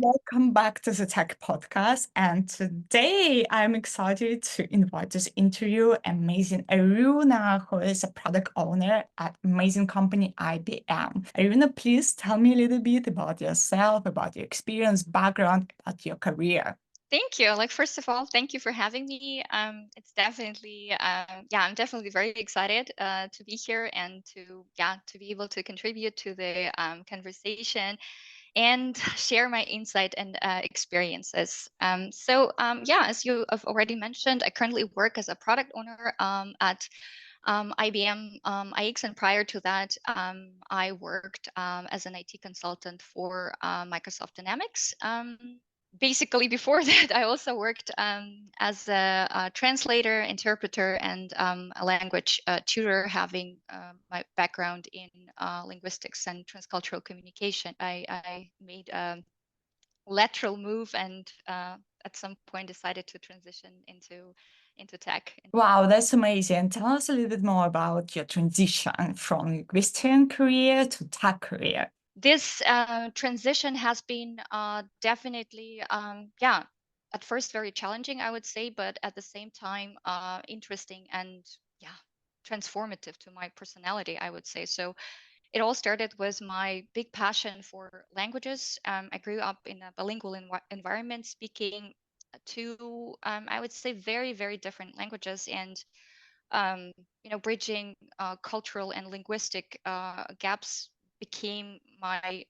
welcome back to the Tech Podcast. And today I'm excited to invite this interview amazing Aryuna, who is a product owner at amazing company IBM. Aryuna, please tell me a little bit about yourself, about your experience, background, about your career. Thank you. First of all, thank you for having me. It's definitely, I'm definitely very excited to be here and to be able to contribute to the conversation and share my insight and experiences. As you have already mentioned, I currently work as a product owner at IBM iX, and prior to that, I worked as an IT consultant for Microsoft Dynamics. Basically, before that, I also worked as a translator, interpreter, and a language tutor, having my background in linguistics and transcultural communication. I made a lateral move and at some point decided to transition into tech. Wow, that's amazing. Tell us a little bit more about your transition from linguistian career to tech career. This transition has been definitely, at first very challenging, I would say, but at the same time, interesting and transformative to my personality, I would say. So it all started with my big passion for languages. I grew up in a bilingual environment, speaking two, I would say, very, very different languages, and bridging cultural and linguistic gaps became my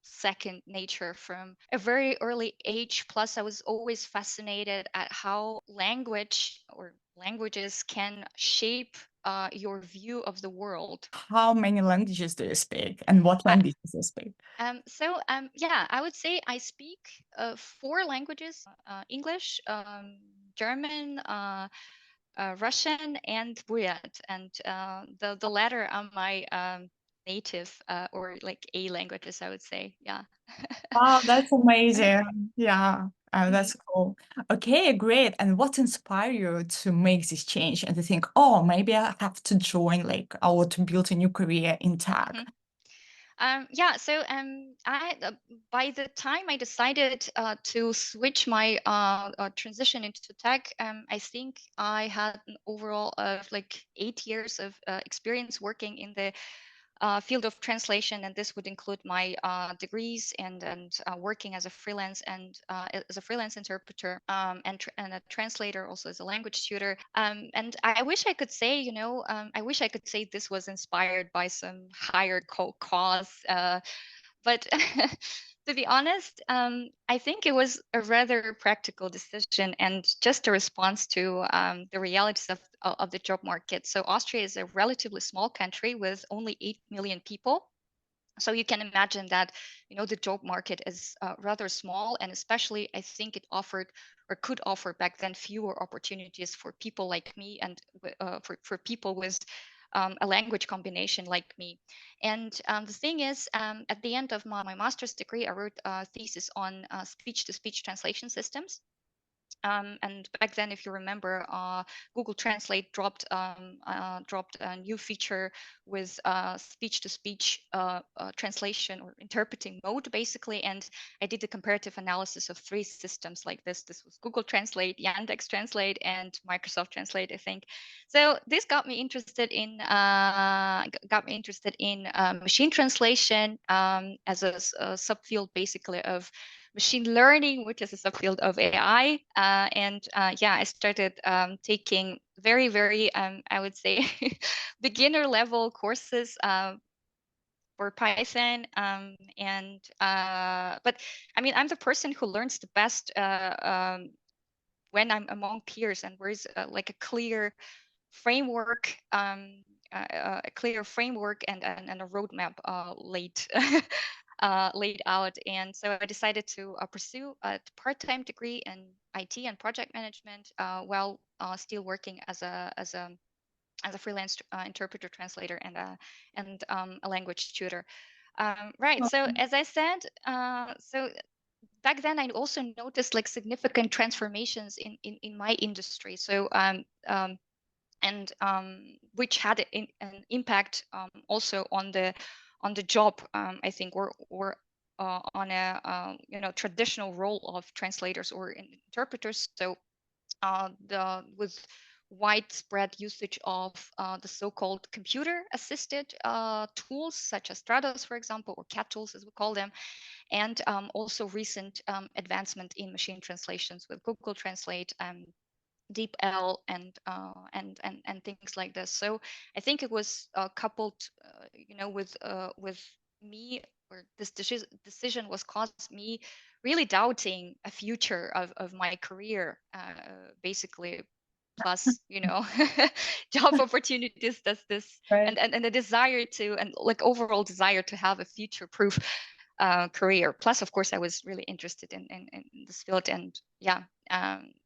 second nature from a very early age. Plus, I was always fascinated at how language or languages can shape your view of the world. How many languages do you speak, and what languages do you speak? I would say I speak four languages: English, German, Russian, and Buryat, and the latter are my native or like A languages, I would say. Yeah. Wow, that's amazing. Yeah, Mhm. that's cool. Okay, great. And what inspired you to make this change and to think, oh, maybe I have to join, like, or to build a new career in tech? Mhm. I by the time I decided to switch my transition into tech, I think I had an overall of like 8 years of experience working in the field of translation, and this would include my degrees and working as a freelance and as a freelance interpreter, and a translator, also as a language tutor. And I wish I could say, I wish I could say this was inspired by some higher cause, but to be honest, I think it was a rather practical decision and just a response to the realities of the job market. So Austria is a relatively small country with only 8 million people. So you can imagine that, the job market is rather small, and especially I think it offered or could offer back then fewer opportunities for people like me, and for people with a language combination like me. And the thing is, at the end of my master's degree, I wrote a thesis on speech-to-speech translation systems. And back then, if you remember, Google Translate dropped a new feature with speech-to-speech translation or interpreting mode, basically. And I did a comparative analysis of three systems like this. This was Google Translate, Yandex Translate, and Microsoft Translate, I think. So this got me interested in machine translation as a subfield, basically, of machine learning, which is a subfield of AI. I started taking very, very, I would say, beginner level courses for Python. But I mean, I'm the person who learns the best when I'm among peers, and where is like a clear framework. A clear framework and a roadmap laid laid out. And so I decided to pursue a part-time degree in IT and project management while still working as a freelance interpreter, translator, and a language tutor. Right. So as I said, so back then I also noticed like significant transformations in my industry. So which had an impact also on the job, I think, or on a traditional role of translators or interpreters. So with widespread usage of the so-called computer-assisted tools such as Stratos, for example, or cat tools as we call them, and also recent advancement in machine translations with Google Translate, DeepL, and things like this. So I think it was coupled, with me, or this decision was caused me really doubting a future of my career, basically, plus job opportunities, does this, Right. and the desire to, and like overall desire to have a future proof career. Plus, of course, I was really interested in this field, and yeah,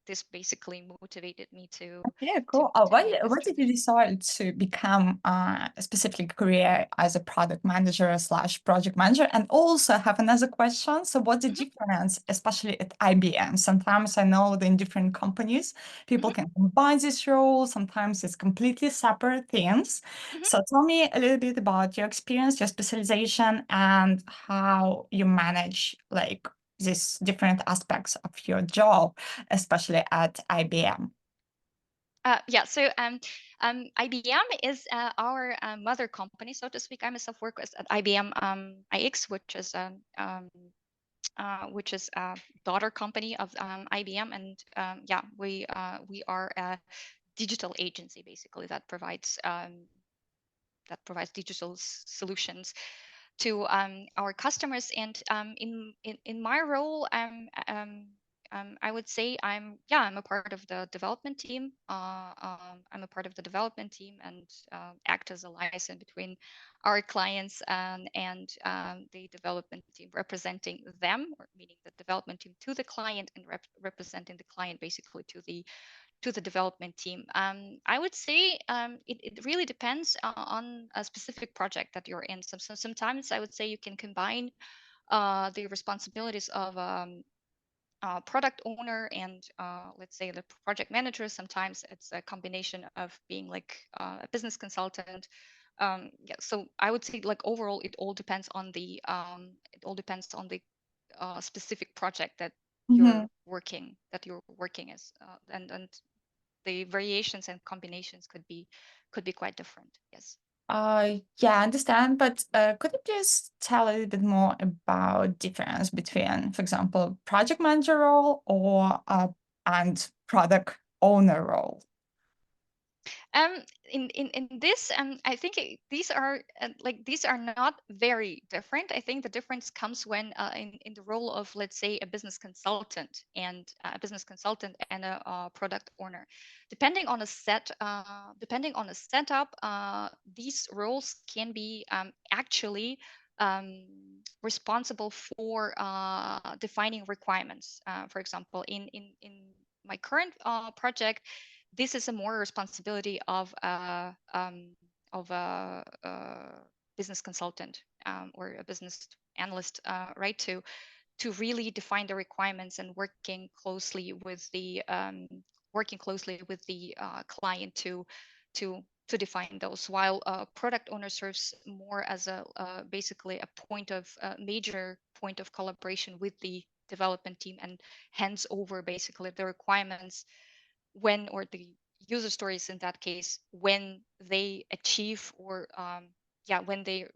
this basically motivated me to Yeah, to cool. Oh, to make this why did you transition. decide to become a specific career as a product manager slash project manager? And also have another question. So what's the Mhm, difference, especially at IBM? Sometimes I know that in different companies, people mhm, can combine these roles. Sometimes it's completely separate things. mhm. So tell me a little bit about your experience, your specialization, and how you manage like these different aspects of your job, especially at IBM. Yeah, so IBM is our mother company, so to speak. I myself work at IBM iX, which is a daughter company of IBM, and yeah, we are a digital agency basically that provides digital solutions to our customers. And in my role, I would say I'm a part of the development team. I'm a part of the development team and act as a liaison between our clients and the development team, representing them, or meaning the development team to the client, and representing the client basically to the development team. I would say it really depends on a specific project that you're in. Sometimes I would say you can combine the responsibilities of product owner and let's say the project manager. Sometimes it's a combination of being like a business consultant. Yeah, so I would say like overall it all depends on the specific project that Mhm. you're working as, and the variations and combinations could be quite different. Yes. Yeah, I understand, but could you please tell a little bit more about difference between, for example, project manager role or and product owner role? Um, in this, I think these are not very different. I think the difference comes when in the role of, let's say, a business consultant and a product owner, depending on a setup. These roles can be actually responsible for defining requirements. For example, in my current project, this is a more responsibility of a business consultant, or a business analyst, right? To really define the requirements and working closely with the client to define those, while product owner serves more as a basically a major point of collaboration with the development team, and hands over basically the requirements when, or the user stories in that case, when they achieve, or when they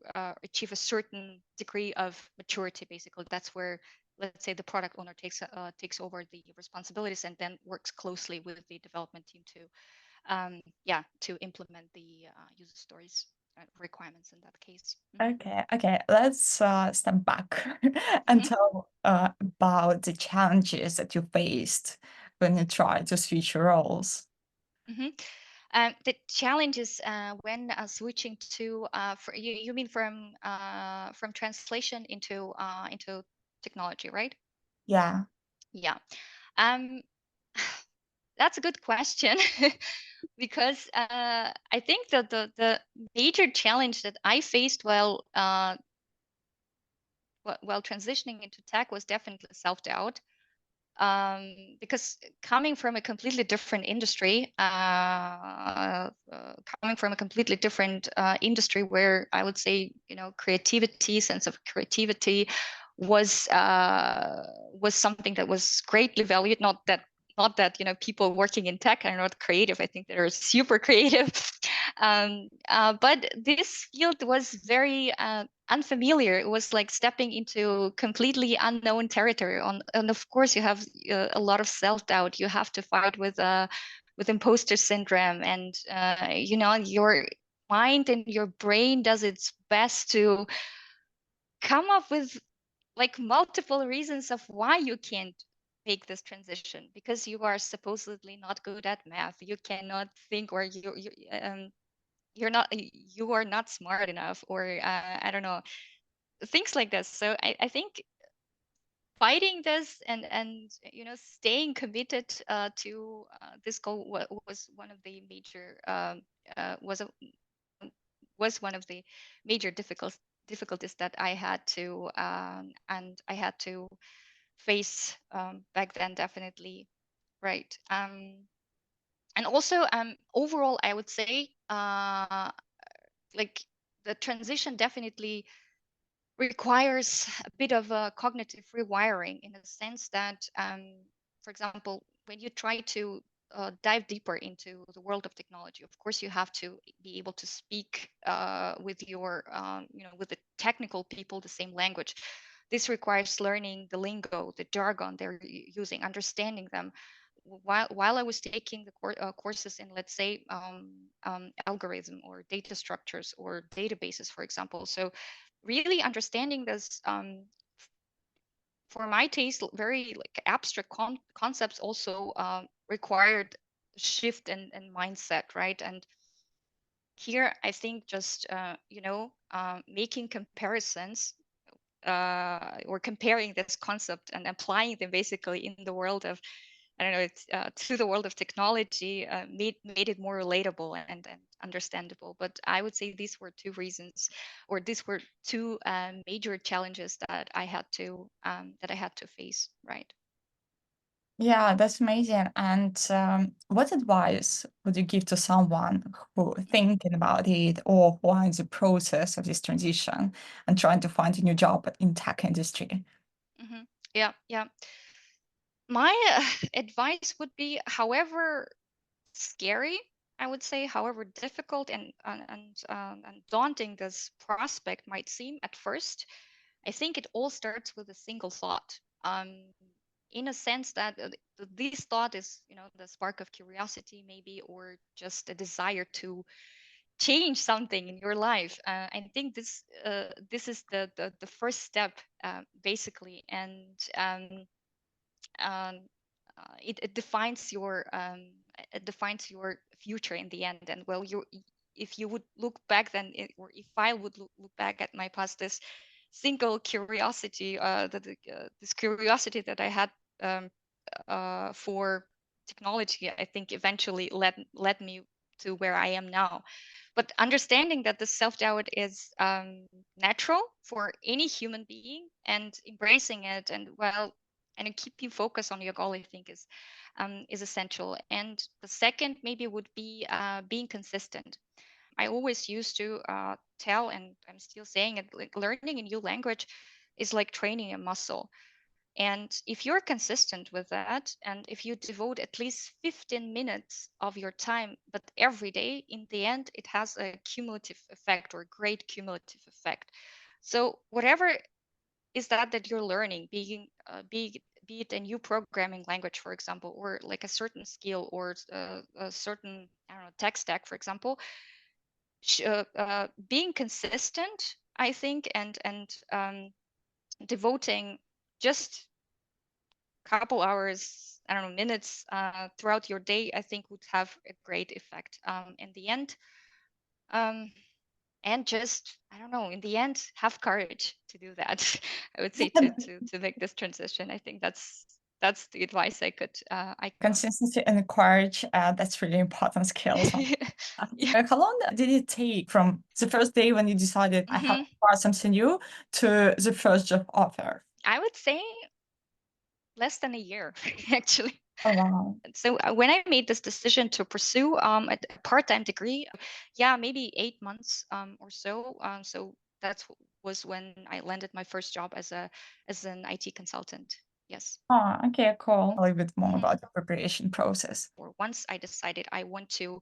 achieve a certain degree of maturity. Basically, that's where, let's say, the product owner takes over the responsibilities, and then works closely with the development team to implement the user stories requirements in that case. Okay, let's step back and Mhm, tell about the challenges that you faced when you tried to switch roles. mhm. The challenges when switching to, you mean from translation into technology, right? Yeah. Yeah. Um, that's a good question. Because I think that the major challenge that I faced while transitioning into tech was definitely self-doubt. Because coming from a completely different industry, where I would say, sense of creativity was something that was greatly valued. Not that people working in tech are not creative. I think they're super creative. But this field was very unfamiliar. It was like stepping into completely unknown territory. And of course, you have a lot of self-doubt. You have to fight with imposter syndrome, and your mind and your brain does its best to come up with like multiple reasons of why you can't make this transition, because you are supposedly not good at math, you cannot think, or you are not smart enough, or I don't know, things like this. So I think fighting this and staying committed to this goal was one of the major was one of the major difficulties that I had to and I had to face back then, definitely. Right. And also overall, I would say like the transition definitely requires a bit of a cognitive rewiring, in a sense that for example, when you try to dive deeper into the world of technology, of course you have to be able to speak with your with the technical people the same language. This requires learning the lingo, the jargon they're using, understanding them. While I was taking the courses in, let's say, algorithm or data structures or databases, for example, so really understanding this for my taste very like abstract concepts also required shift and mindset, right? And here I think just making comparisons or comparing this concept and applying them basically in the world of, I don't know, it's to the world of technology, made it more relatable and understandable. But I would say these were two reasons, or these were two major challenges that I had to face. Right. Yeah, that's amazing. And what advice would you give to someone who thinking about it or who are in the process of this transition and trying to find a new job in tech industry? Mm-hmm. Yeah, yeah. My advice would be, however scary, I would say, however difficult and daunting this prospect might seem at first, I think it all starts with a single thought. In a sense that this thought is, the spark of curiosity, maybe, or just a desire to change something in your life. I think this is the first step, basically, and um, it defines your future in the end. And well, if you would look back then, or if I would look back at my past, this single curiosity, this curiosity that I had for technology, I think eventually led me to where I am now. But understanding that the self-doubt is natural for any human being, and embracing it, and keeping focus on your goal, I think is essential. And the second maybe would be being consistent. I always used to tell, and I'm still saying it, like learning a new language is like training a muscle. And if you're consistent with that, and if you devote at least 15 minutes of your time, but every day, in the end, it has a cumulative effect, or great cumulative effect. So whatever is that you're learning, be it a new programming language, for example, or like a certain skill, or a certain, I don't know, tech stack, for example, being consistent, I think, and devoting just couple hours, I don't know, minutes throughout your day, I think would have a great effect in the end. And just, I don't know, in the end, have courage to do that. I would say to make this transition. I think that's the advice I could offer. Consistency and courage, that's really important skills. Yeah. How long did it take from the first day when you decided I have Hmm. to try something new to the first job offer? I would say less than a year, actually. Oh, wow. So when I made this decision to pursue a part-time degree, yeah, maybe 8 months or so. So that's was when I landed my first job as an IT consultant. Yes. Oh, okay, cool. A little bit more Mhm. about the preparation process. Or once I decided I want to,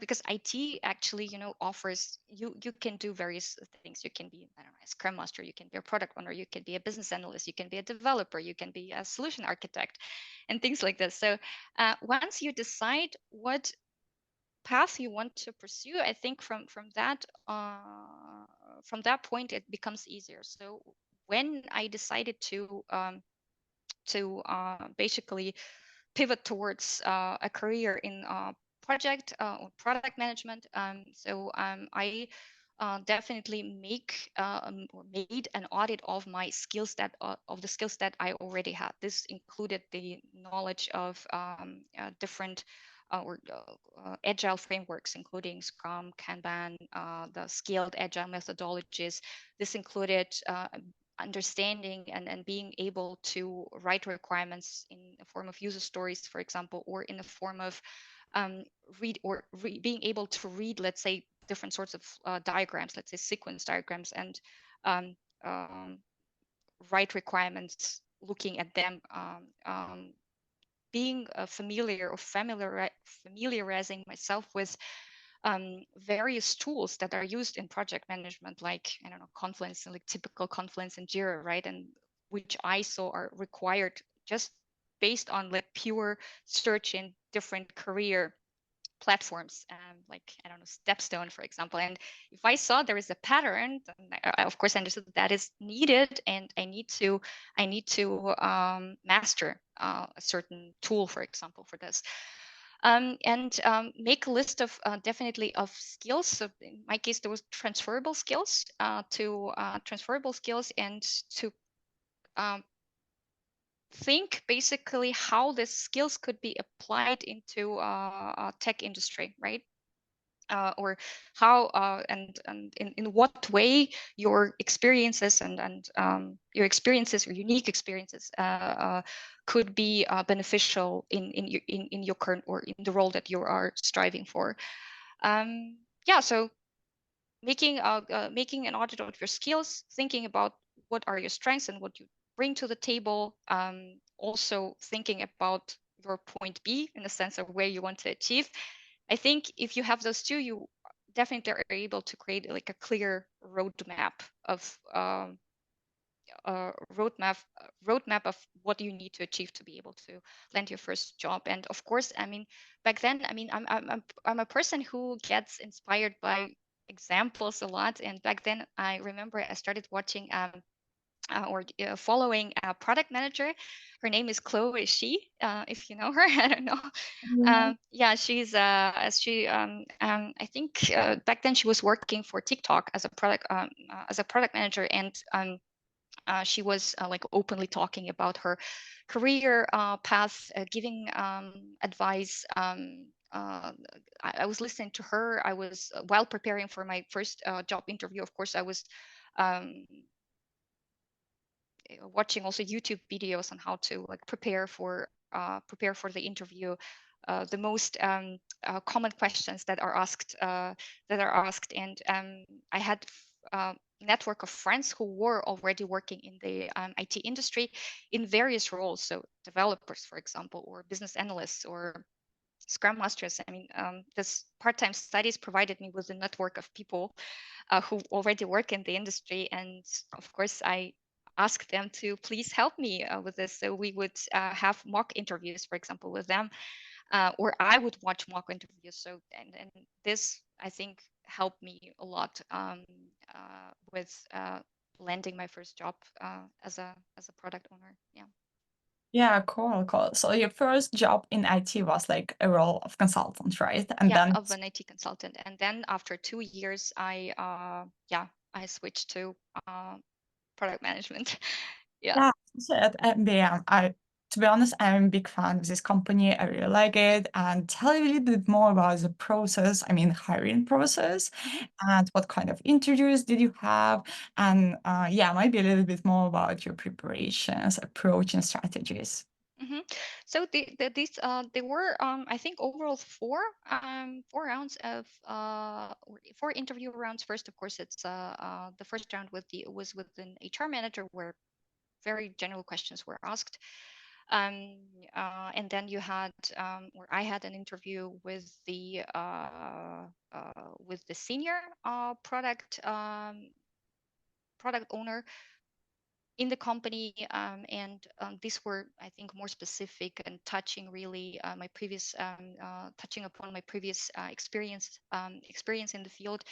because IT actually, offers you can do various things. You can be, I don't know, a scrum master, you can be a product owner, you can be a business analyst, you can be a developer, you can be a solution architect, and things like this. So once you decide what path you want to pursue, I think from that point it becomes easier. So when I decided to basically pivot towards a career in project or product management. I definitely or made an audit of my skills of the skills that I already had. This included the knowledge of different or agile frameworks, including Scrum, Kanban, the scaled agile methodologies. This included understanding and being able to write requirements in the form of user stories, for example, or in the form of um, being able to read, let's say, different sorts of diagrams, let's say sequence diagrams, and um, um, write requirements, looking at them, being familiar or familiarizing myself with various tools that are used in project management, like, I don't know, Confluence, like typical Confluence and Jira, right? And which I saw are required just based on like pure search in different career platforms, like, I don't know, Stepstone, for example. And if I saw there is a pattern, then I of course understood that is needed, and I need to master a certain tool, for example, for this. And make a list of definitely of skills. So in my case, there was transferable skills and to um, think basically how the skills could be applied into tech industry, right? Or how and in what way your experiences and your unique experiences could be beneficial in your current or in the role that you are striving for. Yeah, so making an audit of your skills, thinking about what are your strengths and what you bring to the table. Also thinking about your point B in the sense of where you want to achieve. I think if you have those two, you definitely are able to create like a clear roadmap of roadmap of what you need to achieve to be able to land your first job. And of course, I mean, back then, I mean, I'm a person who gets inspired by examples a lot. And back then, I remember I started watching or following a product manager. Her name is Chloe Shi. If you know her, I don't know. Yeah. Yeah, she's as she I think back then she was working for TikTok as a product manager, and she was like openly talking about her career path, giving advice. I was listening to her. I was while preparing for my first job interview. Of course, I was um, watching also YouTube videos on how to like prepare for the interview. The most common questions that are asked, and I had network of friends who were already working in the IT industry in various roles, so developers, for example, or business analysts or Scrum Masters. I mean, this part-time studies provided me with a network of people who already work in the industry, and of course, I asked them to please help me with this. So we would have mock interviews, for example, with them, or I would watch mock interviews. So and this, I think, helped me a lot with landing my first job as a product owner. Yeah. Yeah, cool, cool. So your first job in IT was like a role of consultant, right? And Yeah, then of an IT consultant. And then after 2 years, I switched to uh, product management. Yeah. yeah, so at MBM, to be honest, I'm a big fan of this company. I really like it. And tell you a little bit more about the process, I mean, hiring process, Mhm. and what kind of interviews did you have? And yeah, maybe a little bit more about your preparations, approach, and strategies. hmm So these there were I think overall four rounds of four interview rounds. First, of course, it's the first round was with an HR manager where very general questions were asked. Um, and then you had or I had an interview with the senior product owner in the company, and these were, I think, more specific and touching really my previous touching upon my previous experience in the field.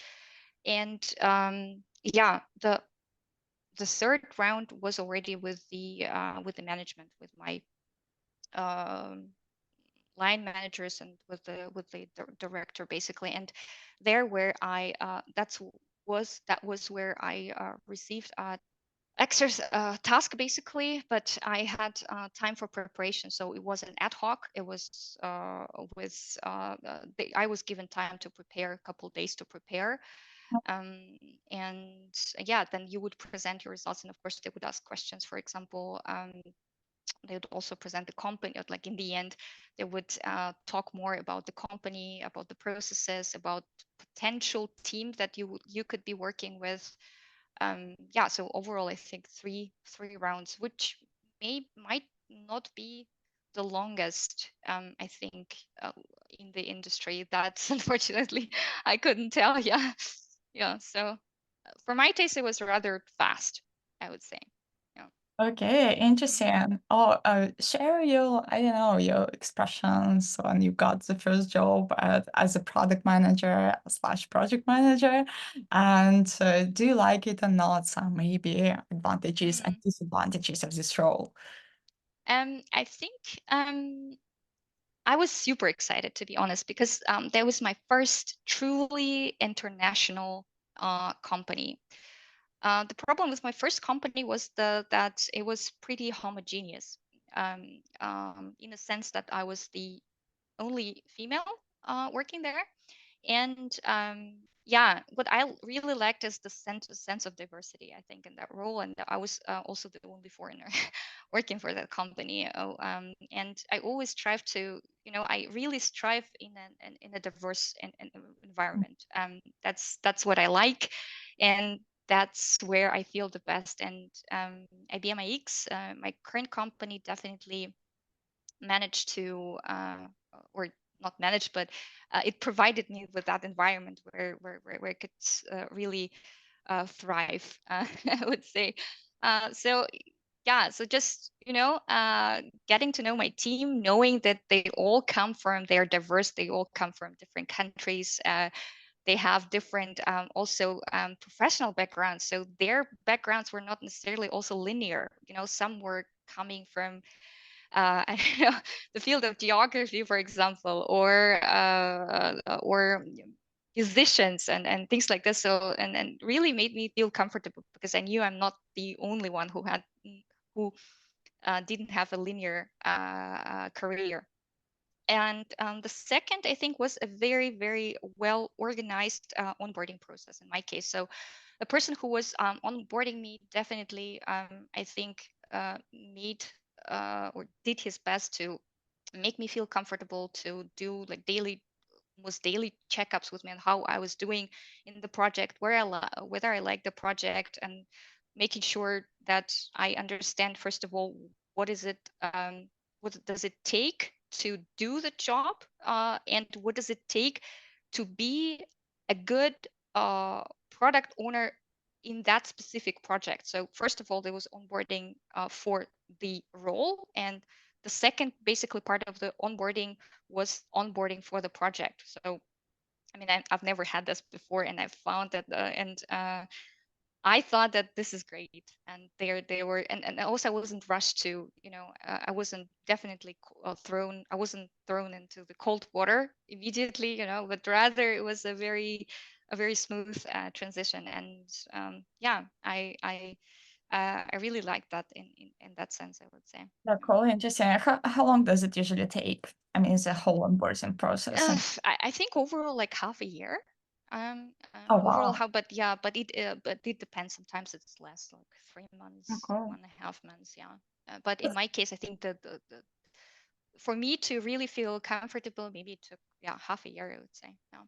And yeah, the third round was already with the management, with my um, line managers and with the director basically. And there where I that was where I received a task basically, but I had time for preparation, so it wasn't ad hoc. It was I was given time to prepare, a couple days to prepare, um, and yeah, then you would present your results, and of course they would ask questions. For example, they would also present the company. Like in the end, they would talk more about the company, about the processes, about potential team that you could be working with. Yeah, so overall I think three rounds, which might not be the longest, I think, in the industry. That's unfortunately I couldn't tell. Yeah. Yeah, so for my taste it was rather fast, I would say. Yeah. Okay, interesting. Oh, share your, I don't know, your expressions when you got the first job as a product manager slash project manager, and do you like it or not? Some maybe advantages and Mm. disadvantages of this role. I think I was super excited, to be honest, because that was my first truly international company. The problem with my first company was that it was pretty homogeneous, in a sense that I was the only female working there. And yeah, what I really liked is the sense of diversity, I think, in that role. And I was also the only foreigner working for that company. And I always strive to, I really strive in a diverse environment. That's what I like, and that's where I feel the best. And IBM my current company, definitely managed to or not managed, but it provided me with that environment where I could really thrive, I would say. So yeah, so just getting to know my team, knowing that they're diverse, they all come from different countries. They have different also professional backgrounds, so their backgrounds were not necessarily also linear. Some were coming from I don't know, the field of geography, for example, or musicians and things like this. So and really made me feel comfortable, because I knew I'm not the only one who didn't have a linear career. And the second, I think, was a very, very well organized onboarding process in my case. So the person who was onboarding me definitely, I think, made or did his best to make me feel comfortable, to do like daily checkups with me on how I was doing in the project, whether I like the project, and making sure that I understand, first of all, what is it, what does it take to do the job, and what does it take to be a good product owner in that specific project. So first of all, there was onboarding for the role, and the second basically part of the onboarding was onboarding for the project. So I mean, I've never had this before, and I found that and I thought that this is great. And they were, and also I wasn't rushed to, I wasn't definitely I wasn't thrown into the cold water immediately, but rather it was a very smooth transition. And yeah, I really like that in that sense, I would say. Yeah, cool, interesting. How long does it usually take? I mean, it's a whole onboarding process. And I think overall like half a year. oh Overall wow, how, but it depends. Sometimes it's less, like 3 months, cool. 1.5 months. Yeah. But in my case, I think for me to really feel comfortable, maybe it took half a year, I would say. Yeah.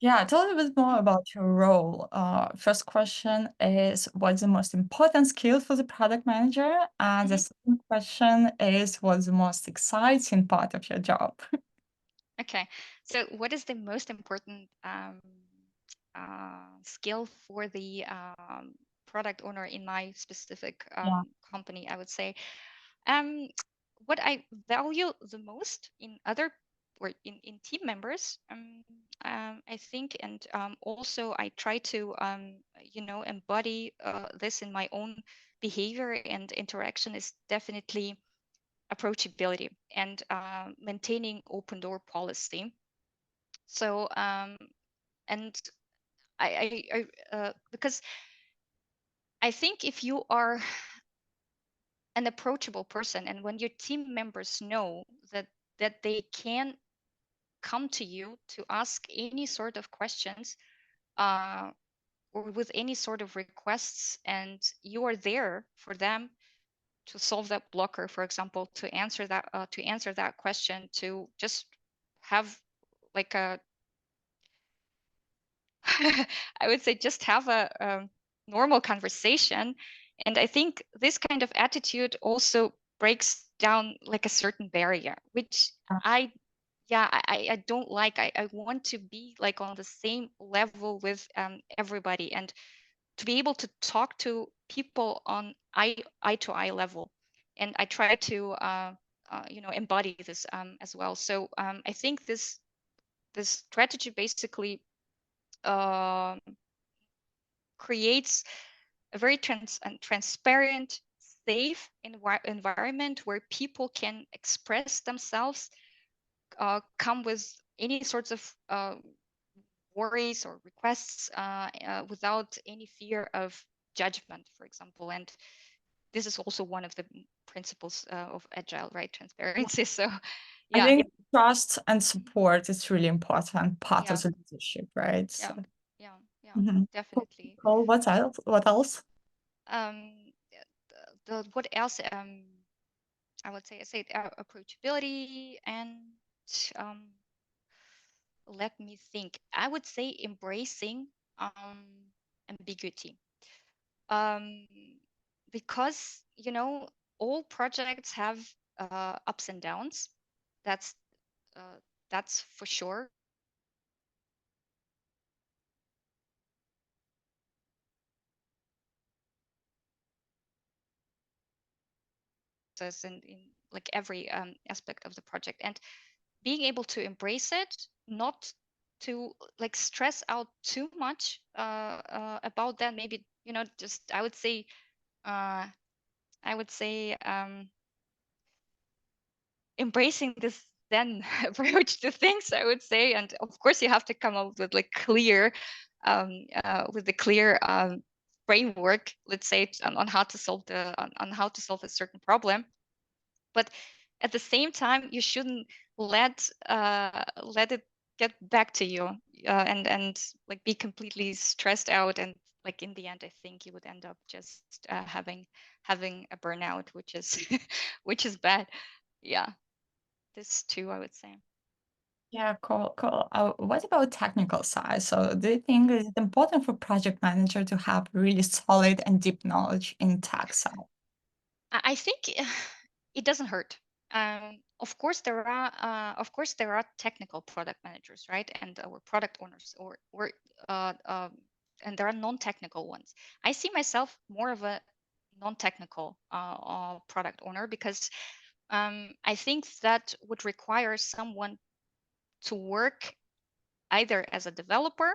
Yeah, tell a bit more about your role. First question is, what's the most important skill for the product manager? And the Mhm. second question is, what's the most exciting part of your job? Okay. So, what is the most important skill for the product owner in my specific Yeah. company? I would say um, what I value the most in other or in team members, I think, and also I try to, embody this in my own behavior and interaction is definitely approachability and maintaining open door policy. So, and because I think if you are an approachable person and when your team members know that they can come to you to ask any sort of questions uh, or with any sort of requests and you are there for them to solve that blocker, for example, to answer that question, to just have like a I would say just have a normal conversation. And I think this kind of attitude also breaks down like a certain barrier, which I, yeah, I don't like. I want to be like on the same level with everybody and to be able to talk to people on eye to eye level. And I try to, embody this as well. So I think this strategy basically um creates a very transparent, safe environment where people can express themselves, come with any sorts of worries or requests without any fear of judgment, for example. And this is also one of the principles of agile, right? Transparency. So, I yeah, think trust and support is really important part yeah, of the leadership, right? yeah, So, yeah, yeah, mhm. Cool. definitely. Cool. What else? What else? Um, the what else? I would say I said approachability and um, let me think. I would say embracing ambiguity, um, because all projects have ups and downs. That's that's for sure. As in like every aspect of the project, and being able to embrace it, not to like stress out too much about that. Maybe just uh, I would say embracing this Zen approach to things. I would say, and of course, you have to come up with like clear, with the clear framework, let's say, on how to solve on how to solve a certain problem. But at the same time, you shouldn't let it get back to you and like be completely stressed out and like in the end I think you would end up just having a burnout, which is which is bad. Yeah, this too, I would say. Yeah, cool, cool. What about technical side? So, do you think it's important for project manager to have really solid and deep knowledge in tech side? I think it doesn't hurt. Of course there are technical product managers, right, and or product owners, or uh, um, and there are non-technical ones. I see myself more of a non-technical product owner because I think that would require someone to work either as a developer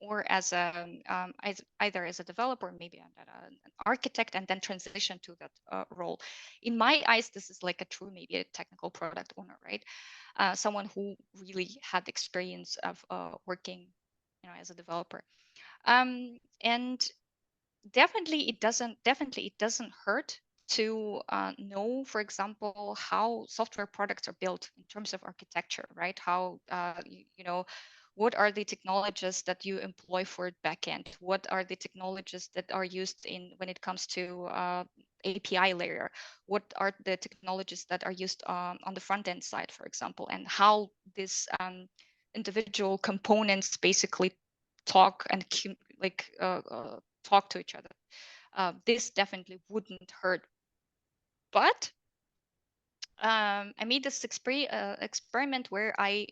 or as either as a developer, maybe an architect, and then transition to that role. In my eyes, this is like a true, maybe a technical product owner, right? Someone who really had experience of working, as a developer. And definitely it doesn't hurt to know, for example, how software products are built in terms of architecture, right? How what are the technologies that you employ for backend? What are the technologies that are used in when it comes to API layer? What are the technologies that are used on the front end side, for example, and how this individual components basically talk and talk to each other. This definitely wouldn't hurt. But I made this experiment where I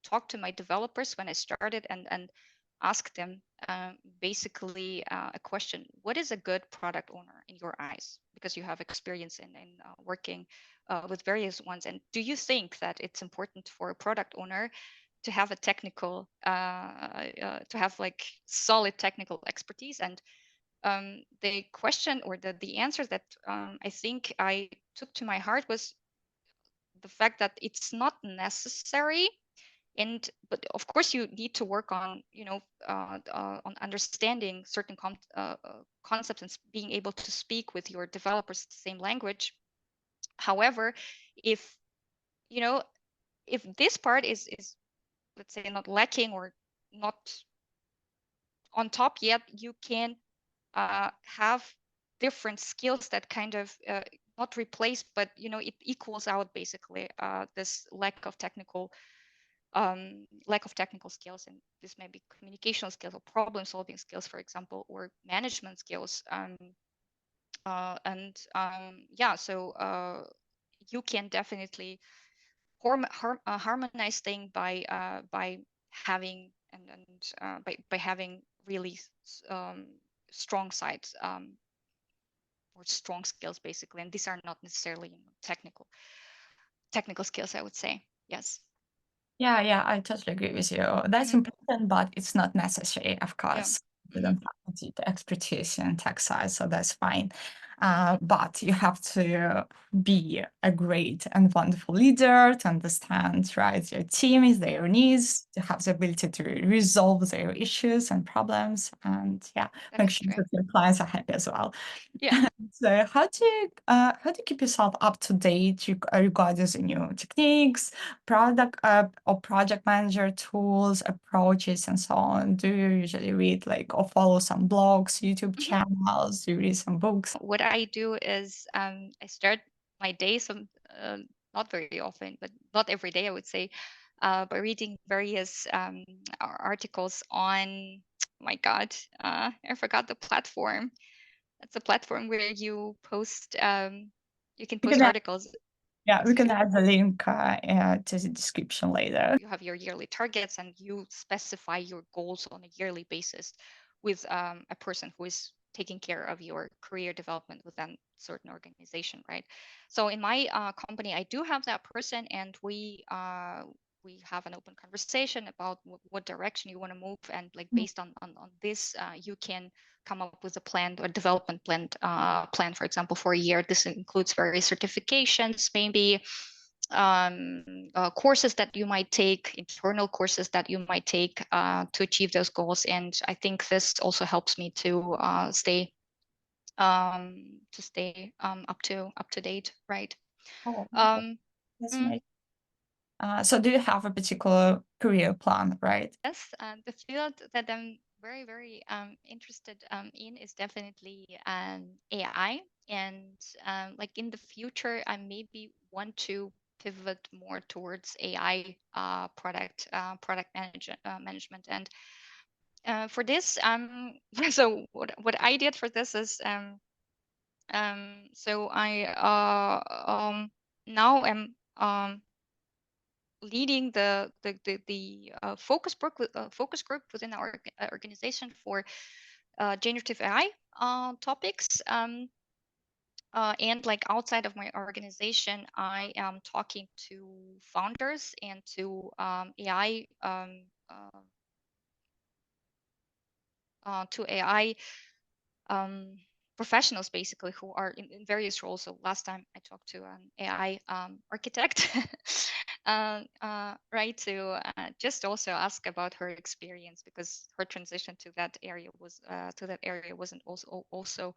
talked to my developers when I started and asked them basically a question: what is a good product owner in your eyes? Because you have experience in working with various ones. And do you think that it's important for a product owner to have a technical, to have like solid technical expertise? And the question, or the answer that I think I took to my heart, was the fact that it's not necessary. And but of course you need to work on, on understanding certain concepts and being able to speak with your developers the same language. However, if you know if this part is, let's say, not lacking or not on top yet, you can have different skills that kind of not replace, but it equals out basically this lack of technical skills. And this may be communicational skills or problem solving skills, for example, or management skills. Yeah, so you can definitely harmonize thing by having by having really strong sides, or strong skills basically. And these are not necessarily technical skills, I would say. Yes. Yeah, I totally agree with you. That's Mhm. important, but it's not necessary, of Yeah. course. You Mhm. don't have deep expertise in tech side, so that's fine. But you have to be a great and wonderful leader to understand, right, your team is their needs, to have the ability to resolve their issues and problems, and yeah, That make is sure true. that your clients are happy as well. Yeah. So how do you keep yourself up to date regarding the new techniques, product or project manager tools, approaches, and so on? Do you usually read like or follow some blogs, YouTube Mhm. channels? Do you read some books? What I do is I start my day not very often, but not every day, I would say, by reading various articles on. My God, I forgot the platform. It's a platform where you can We post can add, articles. yeah, we Excuse can me. add the link to the description later. You have your yearly targets and you specify your goals on a yearly basis with a person who is taking care of your career development within certain organization, right? So in my company, I do have that person, and we have an open conversation about what direction you want to move, and like based on this, you can come up with a plan, or development plan, for example, for a year. This includes various certifications, maybe courses that you might take, internal courses that you might take to achieve those goals. And I think this also helps me to stay up to date, right? Oh, Um, that's mm, nice. So do you have a particular career plan, right? yes, the field that I'm very, very interested in is definitely AI. And like in the future, I maybe want to pivot more towards AI management. And for this, so what I did for this is so I now am leading the focus group within our organization for generative AI topics. And like outside of my organization, I am talking to founders and to AI um, professionals, basically, who are in various roles. So last time I talked to an AI architect, right, to just also ask about her experience, because her transition to that area wasn't also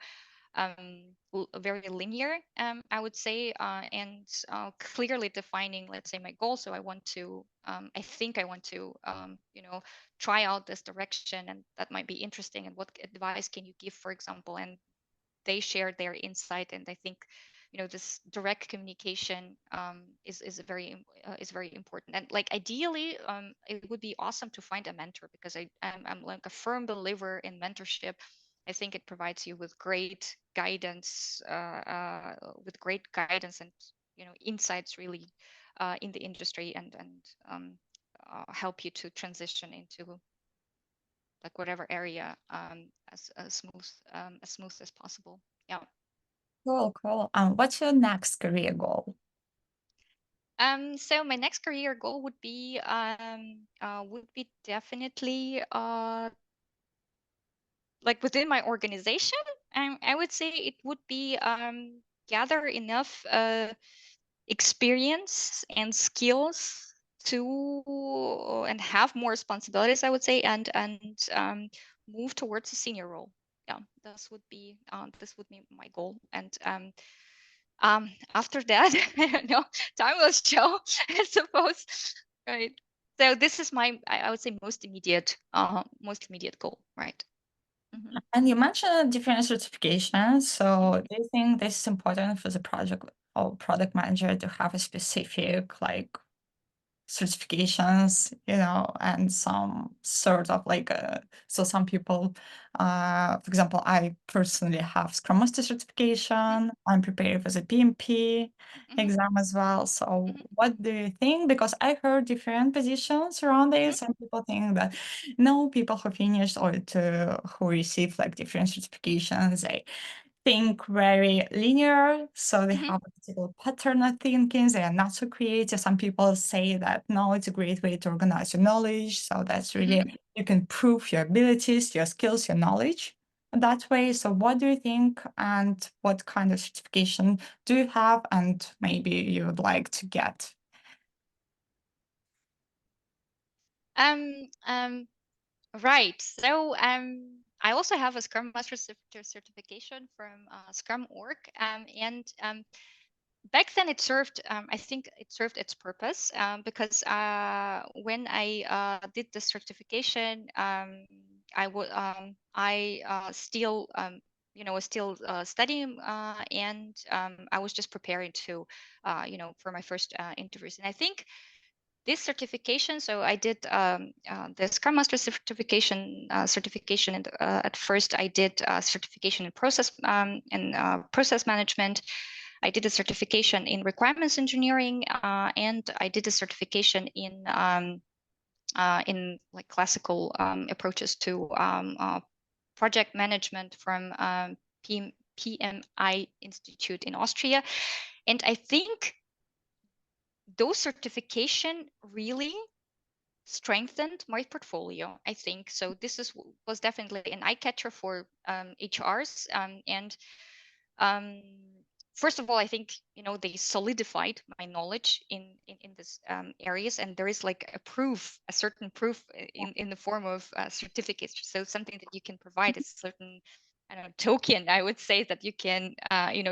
very linear, I would say, and clearly defining, let's say, my goal. So I think I want to, try out this direction, and that might be interesting. And what advice can you give, for example? And they share their insight. And I think, this direct communication is very important. And like ideally, it would be awesome to find a mentor, because I'm like a firm believer in mentorship. I think it provides you with great guidance, and insights really in the industry, and help you to transition into like whatever area as smooth as possible. Yeah. Cool, cool. What's your next career goal? So my next career goal would be definitely like within my organization. I would say it would be gather enough experience and skills to and have more responsibilities, I would say, and move towards a senior role. Yeah, this would be my goal. And after that, I don't know, time will show, I suppose. Right. So this is I would say most immediate goal, right? Mhm. And you mentioned different certifications. Mhm. So do you think this is important for the project or product manager to have a specific like certifications, and some sort of like so some people, for example, I personally have Scrum Master Mhm. certification. I'm preparing for the PMP Mhm. exam as well. So Mhm. what do you think? Because I heard different positions around Mhm. this. Some people think that no, people who finished or who receive like different certifications, they think very linear, so they Mhm. have a particular pattern of thinking. They are not so creative. Some people say that no, it's a great way to organize your knowledge. So that's Mhm. really you can prove your abilities, your skills, your knowledge that way. So what do you think, and what kind of certification do you have, and maybe you would like to get? Um, right. So I also have a Scrum Master certification from Scrum Org, and back then it served. I think it served its purpose, because when I did the certification, I still was still studying, and I was just preparing to for my first interviews. And I think this certification, so I did the Scrum Master certification, and at first I did certification in process management. I did a certification in requirements engineering, and I did a certification in like classical approaches to project management from PMI Institute in Austria. And I think those certification really strengthened my portfolio, I think. So this was definitely an eye catcher for HRs, and um, first of all, I think they solidified my knowledge in this areas, and there is like a certain proof in the form of certificates. So something that you can provide is certain, I don't know, token, I would say, that you can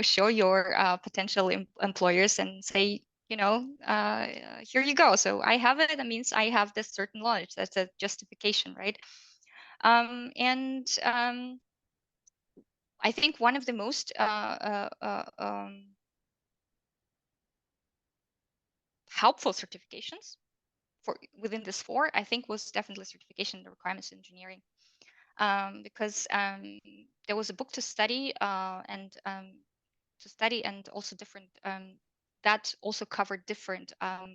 show your potential employers and say, here you go. So I have it. That means I have this certain knowledge. That's a justification, right? And I think one of the most helpful certifications for within this four, I think, was definitely certification in the requirements engineering, because there was a book to study, and also different that also covered different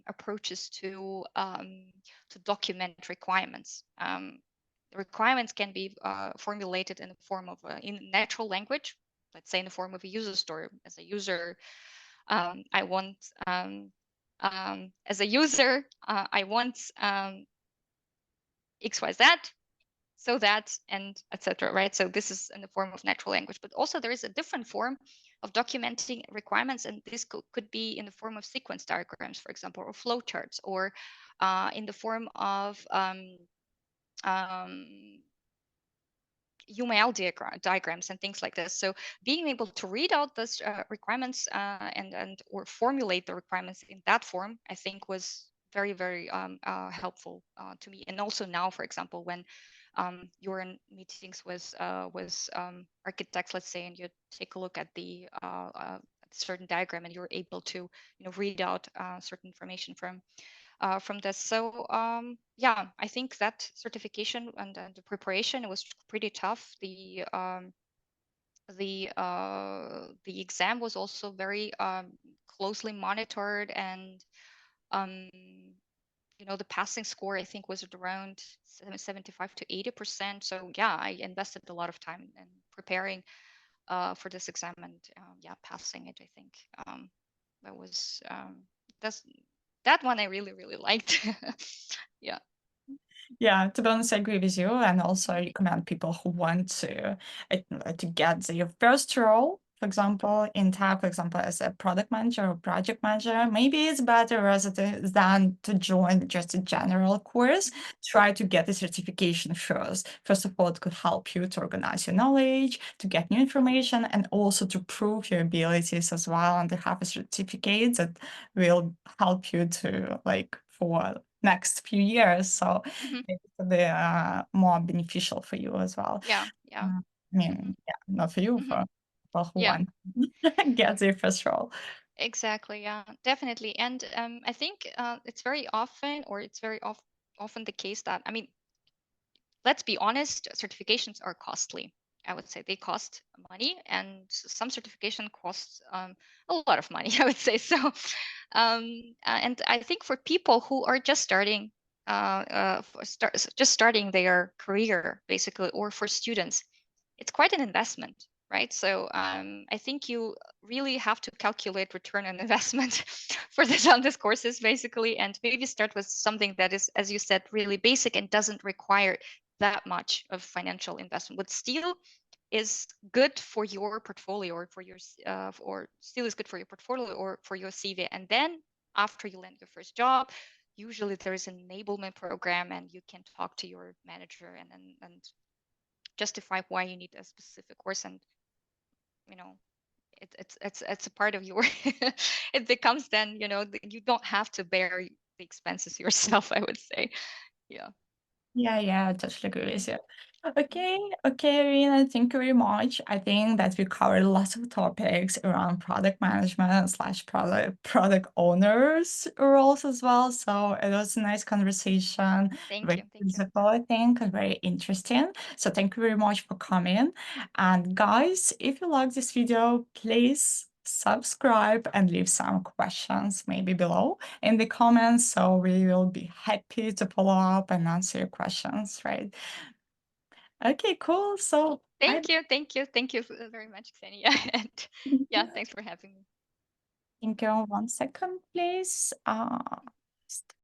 approaches to document requirements. The requirements can be formulated in the form of in natural language, let's say in the form of a user story. As a user, I want as a user, I want XYZ, so that, and etc. Right? So this is in the form of natural language, but also there is a different form of documenting requirements, and this could be in the form of sequence diagrams, for example, or flowcharts, or in the form of um, UML diagrams and things like this. So being able to read out those requirements and or formulate the requirements in that form, I think, was very, very helpful to me. And also now, for example, when you're in meetings with architects, let's say, and you take a look at the certain diagram, and you're able to read out certain information from this. So yeah, I think that certification and the preparation was pretty tough. The exam was also very closely monitored, and um, the passing score I think was at around 75 to 80%. So yeah, I invested a lot of time in preparing for this exam, and yeah, passing it. I think that was that's that one I really really liked. Yeah. Yeah, to be honest, I agree with you, and also Mhm. I recommend people who want to get their first role, for example, in tech, for example, as a product manager or project manager. Maybe it's better rather than to join just a general course. Mhm. Try to get the certification first. First of all, it could help you to organize your knowledge, to get new information, and also to prove your abilities as well, and to have a certificate that will help you to for next few years. So Mhm. maybe they are more beneficial for you as well. Yeah. Yeah. I Mhm. mean, yeah, not for you, Mhm. for people who Yeah. want to get their first role. Exactly. Yeah. Definitely. And I think it's very often, or it's very often the case that, I mean, let's be honest, certifications are costly. I would say they cost money, and some certification costs a lot of money. I would say so. And I think for people who are just starting, just starting their career, basically, or for students, it's quite an investment, right? So I think you really have to calculate return on investment for this on these courses, basically, and maybe start with something that is, as you said, really basic and doesn't require that much of financial investment, but still is good for your portfolio, or for your or still is good for your portfolio or for your CV. And then after you land your first job, usually there is an enablement program, and you can talk to your manager and justify why you need a specific course, and you know it's a part of your it becomes then you don't have to bear the expenses yourself, I would say. Yeah. Yeah, yeah, I totally agree Mhm. with you. Mhm. Okay, Irina, thank you very much. I think that we covered lots of topics around product management slash product owners roles as well. So it was a nice conversation, Thank very you. Thank you. physical, I think, and very interesting. So thank you very much for coming. And guys, if you like this video, please subscribe and leave some questions maybe below in the comments. So we will be happy to follow up and answer your questions, right? Okay, cool. So bye. Thank you. Thank you. Thank you very much, Ksenia. And yeah, thanks for having me. Thank you. 1 second, please.